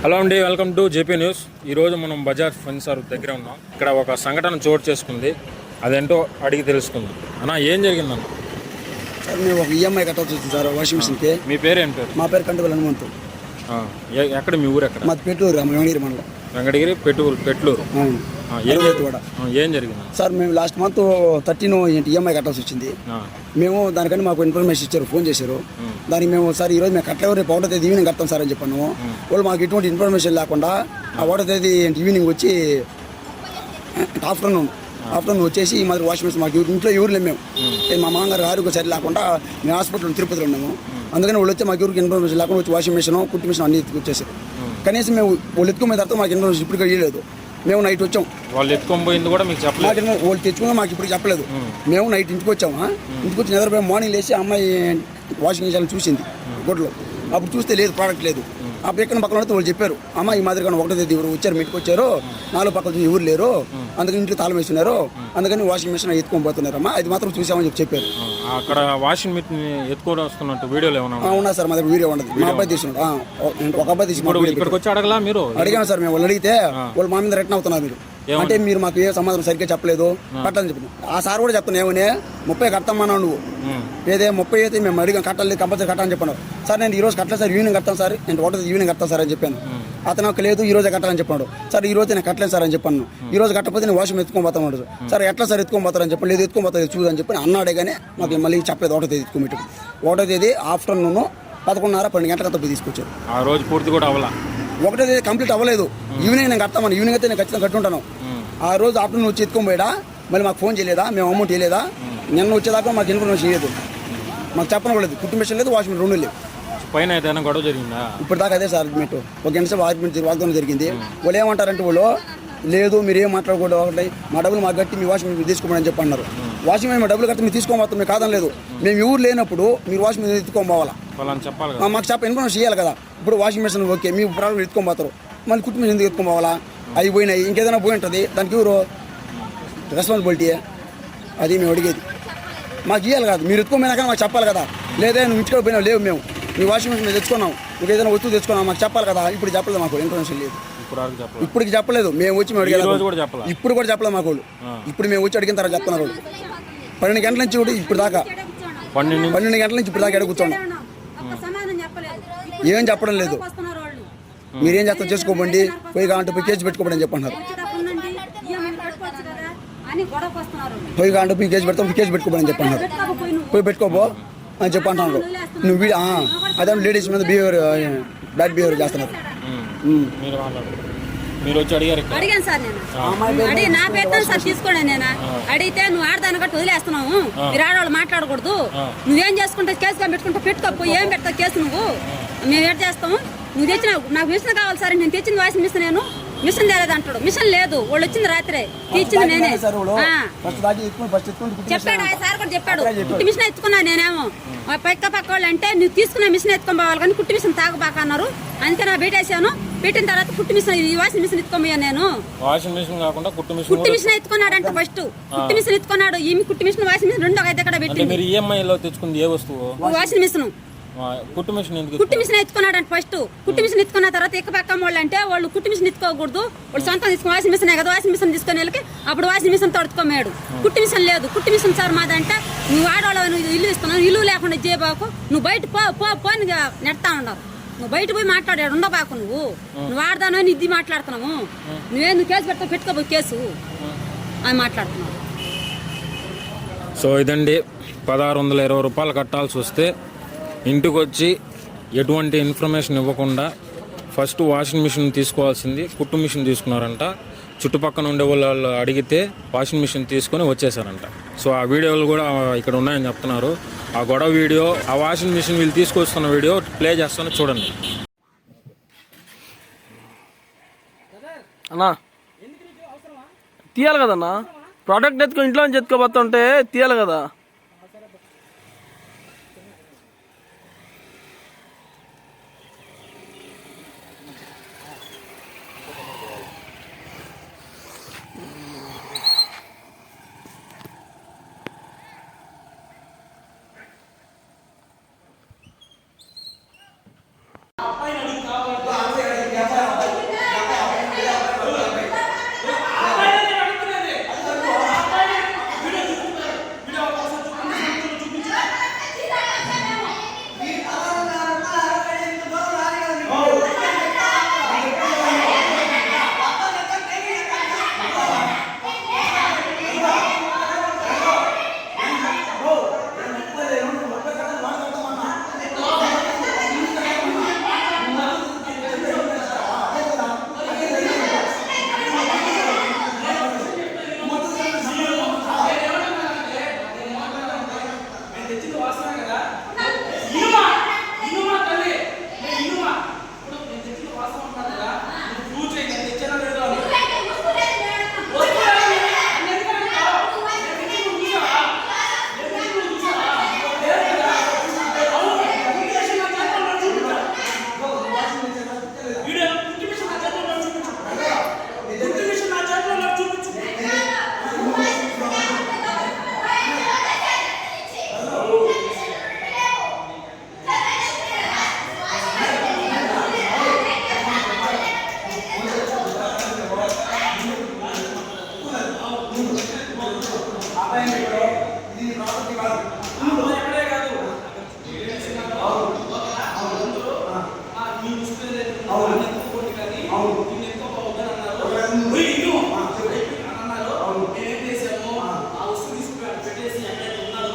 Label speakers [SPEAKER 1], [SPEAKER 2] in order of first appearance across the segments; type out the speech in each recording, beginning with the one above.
[SPEAKER 1] Hello అండి, welcome to JP news. ఈరోజు మనం బజాజ్ ఫర్నిచర్ దగ్గర ఉన్నాం. ఇక్కడ ఒక సంఘటన చోటు చేసుకుంది, అదేంటో అడిగి తెలుసుకుందాం. అన్న, ఏం జరిగిందన్న?
[SPEAKER 2] సార్ మేము ఒక ఈఎంఐ కట్టాల్సి వచ్చింది సార్ వాషింగ్ మిషన్కి.
[SPEAKER 1] మీ పేరు ఏం పేరు?
[SPEAKER 2] మా పేరు కంటిపల్లి హనుమంతు.
[SPEAKER 1] ఎక్కడ మీ ఊరు? ఎక్కడ?
[SPEAKER 2] మాది పెట్లూరు, వెంకటగిరి మండలం.
[SPEAKER 1] వెంకటగిరి పెట్లూరు. ఏం జరిగింది
[SPEAKER 2] సార్? మేము లాస్ట్ మంత్ 13 ఈఎంఐ కట్టాల్సి వచ్చింది. మేము దానికని మాకు ఇన్ఫర్మేషన్ ఇచ్చారు, ఫోన్ చేశారు. దానికి మేము సార్ ఈరోజు మేము కట్టలేవు, రేపు 1వ తేదీ ఈవినింగ్ కడతాం సార్ అని చెప్పాను. వాళ్ళు మాకు ఎటువంటి ఇన్ఫర్మేషన్ లేకుండా ఆ 1వ తేదీ ఈవినింగ్ వచ్చి ఆఫ్టర్నూన్ వచ్చేసి ఈ మాదిరి వాషింగ్ మిషన్ మాకు ఇంట్లో ఎవరు లేము. మేము మా మామగారు ఆరోగ్య సరి లేకుండా మేము హాస్పిటల్ తిరుపతిలో ఉన్నాము. అందుకని వాళ్ళు వచ్చి మాకు ఎవరికి ఇన్ఫర్మేషన్ లేకుండా వచ్చి వాషింగ్ మిషన్, కుట్టి మిషన్ అన్ని వచ్చేసారు. కనీసం మేము వాళ్ళు ఎత్తుకునే తర్వాత మాకు ఇన్ఫర్మేషన్ ఇప్పుడు ఇవ్వలేదు. మేము నైట్ వచ్చాం.
[SPEAKER 1] వాళ్ళు ఎత్తుకొని పోయింది కూడా మీకు చెప్పలేదు?
[SPEAKER 2] వాళ్ళు తెచ్చుకున్నా మాకు ఇప్పుడు చెప్పలేదు. మేము నైట్ ఇంటికి వచ్చాము. ఇంటికి వచ్చి నిద్రపోయి మార్నింగ్ లేచి అమ్మాయి వాషింగ్ మిషన్ చూసింది గొడ్లో. అప్పుడు చూస్తే లేదు, ప్రోడక్ట్ లేదు. అప్పుడు ఎక్కడ పక్కన పడితే వాళ్ళు చెప్పారు, అమ్మ ఈ మాదిరిగా 1వ తేదీ ఎవరు వచ్చారు, మీటికి వచ్చారు, 4 పక్కల ఎవరు లేరు, అందుకని ఇంటికి తాళం వేస్తున్నారు, అందుకని వాషింగ్ మిషన్ ఎత్తుకొని పోతున్నారమ్మా, అది మాత్రం చూసామని చెప్పారు.
[SPEAKER 1] అక్కడ వాషింగ్ మిషన్ ఎత్తుకొని వస్తున్నట్టు వీడియోలు ఏమన్నా
[SPEAKER 2] ఉన్నా సార్? మా దగ్గర వీడియో ఉండదు. మా అబ్బాయి తీసుకున్నాడు, ఒక అబ్బాయి తీసుకున్నాడు.
[SPEAKER 1] ఇక్కడికి వచ్చి అడగలా మీరు?
[SPEAKER 2] అడిగాను సార్. మేము వాళ్ళు అడిగితే వాళ్ళు మా మీద రిటర్న్ అవుతున్నారు. మీరు అంటే మీరు మాకు ఏ సమాధానం సరిగ్గా చెప్పలేదు, కట్టాలని చెప్పి. ఆ సార్ కూడా చెప్తాను, ఏమని 30 కడతామన్నావు నువ్వు, ఏదే 30 అయితే మేము అడిగాం, కట్టాలి, కంపల్సరీ కట్టాలని చెప్పాను. సార్ నేను ఈరోజు కట్టలేదు సార్, ఈవినింగ్ కడతాను సార్, నేను 1వ తేదీ ఈవినింగ్ కడతాను సార్ అని చెప్పాను. అతను ఒక లేదు, ఈ రోజే కట్టాలని చెప్పాడు. సార్ ఈ రోజు నేను కట్టలేదు సార్ అని చెప్పాను. ఈ రోజు కట్టకపోతే నేను వాషింగ్ ఎత్తుకొని పోతాను సార్. ఎట్లా సార్ ఎత్తుకొని పోతారని చెప్పి, లేదు ఎత్తుకొని పోతుంది చూడు అని చెప్పి అన్నాడే. కానీ మాకు మళ్ళీ చెప్పలేదు 1వ తేదీ ఎత్తుకోమేటు. 1వ తేదీ ఆఫ్టర్నూన్ 11:30, 12 గంటల తప్పి తీసుకొచ్చారు.
[SPEAKER 1] ఆ రోజు పూర్తి కూడా అవ్వాల.
[SPEAKER 2] 1వ తేదీ కంప్లీట్ అవ్వలేదు. ఈవినింగ్ నేను కడతామని, ఈవినింగ్ అయితే నేను ఖచ్చితంగా కట్టుంటాను. ఆ రోజు ఆఫ్టర్నూన్ వచ్చి ఎత్తుకొని పోయాడా, మళ్ళీ మాకు ఫోన్ చేయలేదా, మేము అమౌంట్ ఇవ్వలేదా, నిన్న వచ్చేదాకా మాకు ఇన్ఫర్మేషన్ ఇవ్వలేదు, మాకు చెప్పనలేదు. కుట్టు మిషన్ లేదు, వాషింగ్ మిషన్ 2 లేవు.
[SPEAKER 1] పైన ఏదైనా గొడవ జరిగిందా?
[SPEAKER 2] ఇప్పుడు దాకా అదే సార్ ఆర్గ్యుమెంట్. ఒక గంట సేపు ఆర్గ్యుమెంట్ వాగ్దానం జరిగింది. వాళ్ళు ఏమంటారంటే, వాళ్ళు లేదు మీరు ఏం మాట్లాడకూడదు, ఒకటి మా డబ్బులు మాకు కట్టి మీ వాషింగ్ మిషన్ తీసుకోమని అని చెప్పి అన్నారు. వాషింగ్ మిషన్ మా డబ్బులు కట్టి మీరు తీసుకోబోతాం, మీకు కాదని లేదు. మేము ఎవరు లేనప్పుడు మీరు వాషింగ్ మిషన్ ఎత్తుకోపోవాలా, మాకు చెప్ప ఇన్ఫర్మేషన్ ఇవ్వాలి కదా. ఇప్పుడు వాషింగ్ మిషన్ ఓకే, మీ ప్రాబ్లం ఎత్తుకోబోతారు, మళ్ళీ కుట్టు మిషన్ ఎందుకు ఎత్తుకోపోవాలా? అవి పోయినాయి, ఇంకేదైనా పోయి ఉంటుంది, దానికి ఎవరు రెస్పాన్సిబిలిటీ? అది మేము అడిగేది. మాకు ఇవ్వాలి కదా, మీరు ఎత్తుకోపోయినా కానీ మాకు చెప్పాలి కదా. లేదా నువ్వు ఇంటికి పోయినా లేవు, మేము మీ వాషింగ్ మిషన్ తెచ్చుకున్నాం, మీకు ఏదైనా వస్తువు తెచ్చుకున్నాం, మాకు చెప్పాలి కదా. ఇప్పుడు చెప్పలేదు, మాకు ఇన్ఫర్మేషన్ లేదు, ఇప్పటికి చెప్పలేదు. మేము వచ్చి మేము అడిగారు, ఇప్పుడు కూడా చెప్పలేదు మాకు వాళ్ళు. ఇప్పుడు మేము వచ్చి అడిగిన తర్వాత చెప్తున్నారు వాళ్ళు. 12 గంటల నుంచి కూడా ఇప్పుడు దాకా 12 గంటల నుంచి ఇప్పుడు దాకా ఎక్కడ కూర్చోండి, ఏం చెప్పడం లేదు. మీరేం చేస్తాం చేసుకోబండి, పోయి కాంటే పోయి కేసు పెట్టుకోబడి అని చెప్పంటున్నారు. పోయి కాంటే పోయి కేసు పెడతాం, కేసు పెట్టుకోబడి అని చెప్పంటున్నారు. పోయి పెట్టుకోబో అని చెప్పంటున్నారు. నువ్వు అదే లేడీస్ మీద బ్యాడ్ బిహేవియర్ చేస్తున్నారు.
[SPEAKER 3] అడిగాను సార్, నేను అడిగి నా పెట్టాను సార్, తీసుకోండి. నేను అడిగితే నువ్వు ఆడదాని గట్టి వదిలేస్తున్నావు, మీరు ఆడవాళ్ళు మాట్లాడకూడదు, నువ్వేం చేసుకుంటే కేసు పెట్టుకుంటే పెట్టుకోపో, ఏం పెడతావు కేసు, నువ్వు మేము ఏం చేస్తాము, నువ్వు తెచ్చిన నాకు మిషన్ కావాలి సార్, నేను తెచ్చింది వాషింగ్ మిషన్, నేను మిషన్ తేలేదు అంటాడు. మిషన్ లేదు, వాళ్ళు వచ్చింది రాత్రే, తెచ్చింది నేనే. చెప్పాడు ఆ సార్ కూడా చెప్పాడు, కుట్టి మిషన్ ఎత్తుకున్నా నేనేమో. పక్క వాళ్ళు అంటే నువ్వు తీసుకున్న మిషన్ ఎత్తుకొని పోవాలి కానీ కుట్టి మిషన్ తాగబాక అన్నారు. అందుకే నా పెట్టేసాను. పెట్టిన తర్వాత కుట్టి మిషన్, ఈ వాషింగ్ మిషన్ ఎత్తుకోమయ్యాను నేను.
[SPEAKER 1] వాషింగ్ మిషన్ కాకుండా కుట్టి
[SPEAKER 3] మిషన్ ఎత్తుకున్నాడు అంట. ఫస్ట్ కుట్టి మిషన్ ఎత్తుకున్నాడు, ఈ కుట్టి మిషన్ వాషింగ్ మిషన్ 2 అయితే ఇక్కడ పెట్టి.
[SPEAKER 1] ఈఎంఐలో తెచ్చుకుంది ఏ వస్తువు?
[SPEAKER 3] Washing machine.
[SPEAKER 1] కుట్టి మిషన్
[SPEAKER 3] ఎత్తుకున్నాడు అంటే ఫస్ట్. కుట్టి మిషన్ ఎత్తుకున్న తర్వాత ఎక్క పక్క వాళ్ళు అంటే వాళ్ళు కుట్టి మిషన్ ఎత్తుకోకూడదు, వాళ్ళు సొంతం తీసుకుని వాషింగ్ మిషన్ కదా, వాషింగ్ మిషన్ తీసుకుని వెళ్ళి అప్పుడు వాషింగ్ మిషన్ తడుచుకోమేడు. కుట్టి మిషన్ లేదు, కుట్టి మిషన్ సార్ మాదంటే నువ్వు ఆడవాళ్ళు, నువ్వు ఇల్లు ఇస్తున్నావు, ఇల్లు లేకుండా చేయబాకు, నువ్వు బయట పో అని నెడతా ఉండవు. నువ్వు బయట పోయి మాట్లాడాడు ఉండబాకు, నువ్వు ఆడదాను అని ఇది మాట్లాడుతున్నావు, నువ్వు కేసు పెట్టుకోబోయి కేసు అని మాట్లాడుతున్నావు.
[SPEAKER 1] సో ఇదండి, 1620 రూపాయలు కట్టాల్సి వస్తే ఇంటికి వచ్చి ఎటువంటి ఇన్ఫర్మేషన్ ఇవ్వకుండా ఫస్ట్ వాషింగ్ మిషన్ తీసుకోవాల్సింది కుట్టు మిషన్ తీసుకున్నారంట. చుట్టుపక్కల ఉండే వాళ్ళు అడిగితే వాషింగ్ మిషన్ తీసుకొని వచ్చేసారంట. సో ఆ వీడియోలు కూడా ఇక్కడ ఉన్నాయని చెప్తున్నారు. ఆ గొడవ వీడియో, ఆ వాషింగ్ మిషన్ వీళ్ళు తీసుకొస్తున్న వీడియో ప్లే చేస్తాను, చూడండి.
[SPEAKER 4] అన్నా తీయాలి కదన్నా, ప్రోడక్ట్ ఎత్తుకొని ఇంట్లో నుంచి ఎత్తుకోబోతుంటే తీయాలి కదా.
[SPEAKER 5] దీన్ని ఎత్తుకోవద్దని అన్నారు. పోయి ఇల్లు అని అన్నారు. మేమేం చేసాము, ఆ వస్తువు తీసుకుని పెట్టేసి ఎక్కడైతే ఉన్నారో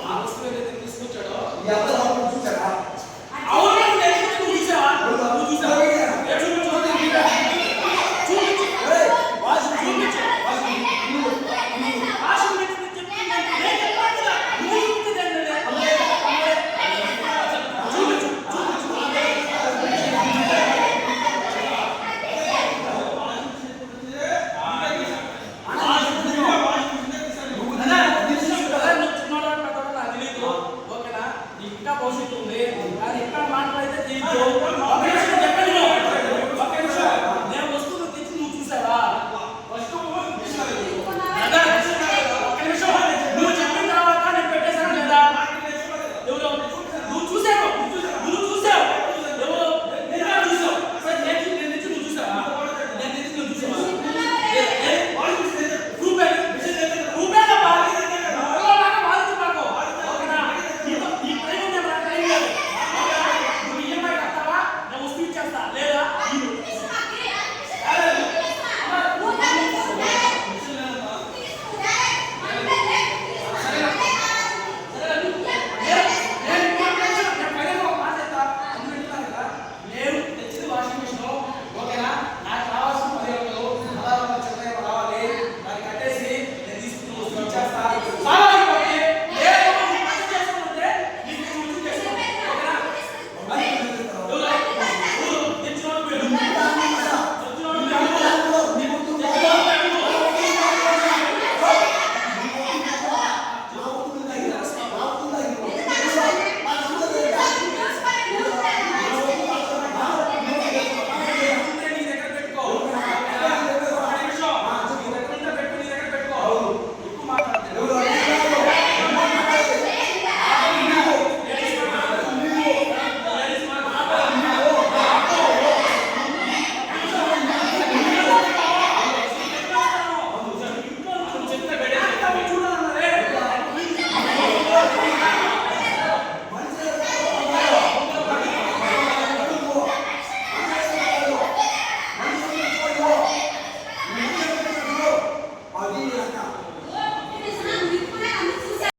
[SPEAKER 5] ఆ వస్తువు ఏదైతే తీసుకొచ్చాడో అవును, నువ్వు చూసావా? నువ్వు చూసావా? ఇంకా భవిష్యత్తు ఉంది, కానీ ఇక్కడ మాట్లాడితే